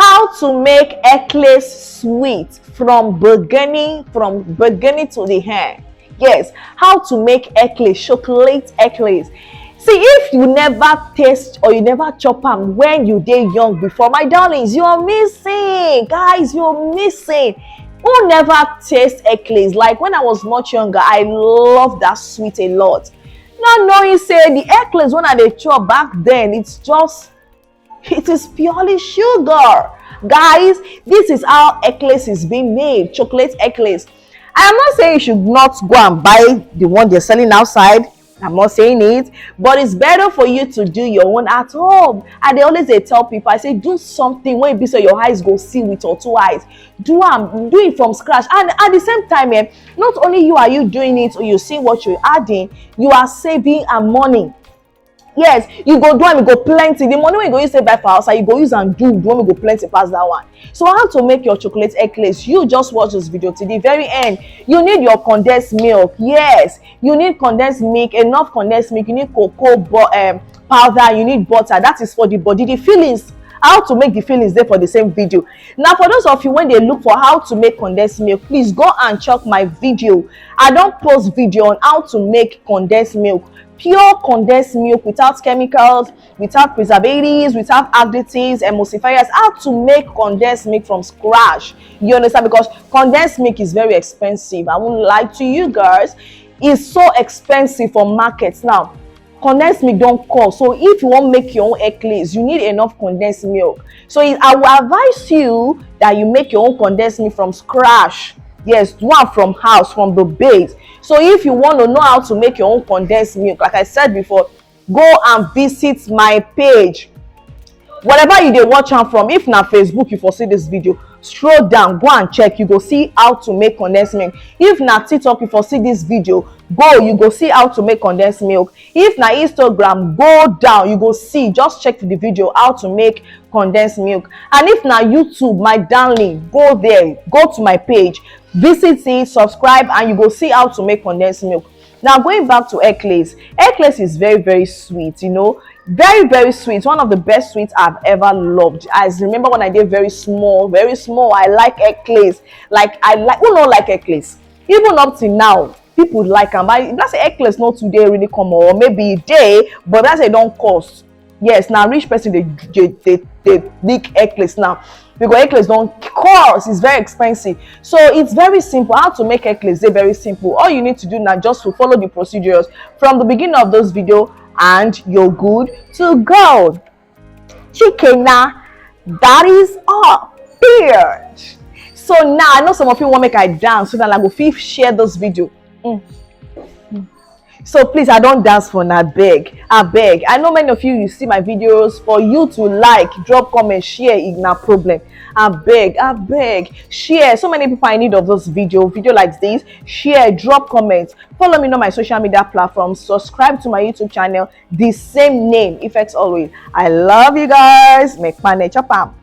How to make eclairs sweet from beginning to the end. Yes, how to make eclairs, chocolate eclairs. See, if you never taste or you never chop them when you dey young before, my darlings, you are missing. Guys, you're missing. Who never taste eclairs? Like when I was much younger, I loved that sweet a lot. Not knowing say the eclairs when I dey chop back then, it is purely sugar. Guys, this is how eclairs is being made, chocolate eclairs. I am not saying you should not go and buy the one they're selling outside. I'm not saying it, but it's better for you to do your own at home. And they always tell people, I say, do something when it be so your eyes go see with your 2 eyes. Do it from scratch. And at the same time, not only you are you doing it, or you see what you're adding, you are saving money. Yes, you go do am, you go plenty. The money wey you go use buy for outside, you go use and do the one wey go plenty pass that one. So how to make your chocolate eclairs? You just watch this video to the very end. You need your condensed milk. Yes, you need condensed milk, enough condensed milk. You need cocoa powder. You need butter. That is for the body. The fillings, how to make the fillings there for the same video. Now for those of you when they look for how to make condensed milk, please go and check my video. I don't post video on how to make condensed milk. Pure condensed milk without chemicals, without preservatives, without additives, emulsifiers. How to make condensed milk from scratch. You understand? Because condensed milk is very expensive. I won't lie to you guys. It's so expensive for markets now. Condensed milk don't cost. So if you want to make your own eclairs, you need enough condensed milk. So I will advise you that you make your own condensed milk from scratch. Yes, one from house, from the base. So if you want to know how to make your own condensed milk, like I said before, go and visit my page. Whatever you dey watch am from, if na Facebook you for see this video, scroll down, go and check, you go see how to make condensed milk. If na TikTok you for see this video, you go see how to make condensed milk. If na Instagram, go down, you go see, just check the video how to make condensed milk. And if na YouTube, my darling, go there, go to my page, visit it, subscribe, and you go see how to make condensed milk. Now going back to eclairs is very, very sweet, you know, very, very sweet. One of the best sweets I've ever loved. I remember when I did very small, I like eclairs. Who don't like eclairs? Even up to now, people like them. But that's say eclairs not today really come, or maybe a day, but that's it don't cost. Yes, now rich person they make eclairs now, because eclairs don't cost, it's very expensive. So it's very simple. How to make eclairs? They're very simple. All you need to do now just to follow the procedures from the beginning of this video, and you're good to go. Chicken, now that is all. Period. So now I know some of you want make I dance, so that I go share this video. So please, I don't dance for na beg. I beg. I know many of you see my videos. For you to like, drop comment, share, is no problem. I beg, share. So many people I need of this video like this. Share, drop comments, follow me on my social media platforms, subscribe to my YouTube channel, the same name, Effects Always. I love you guys. Make money, chop am.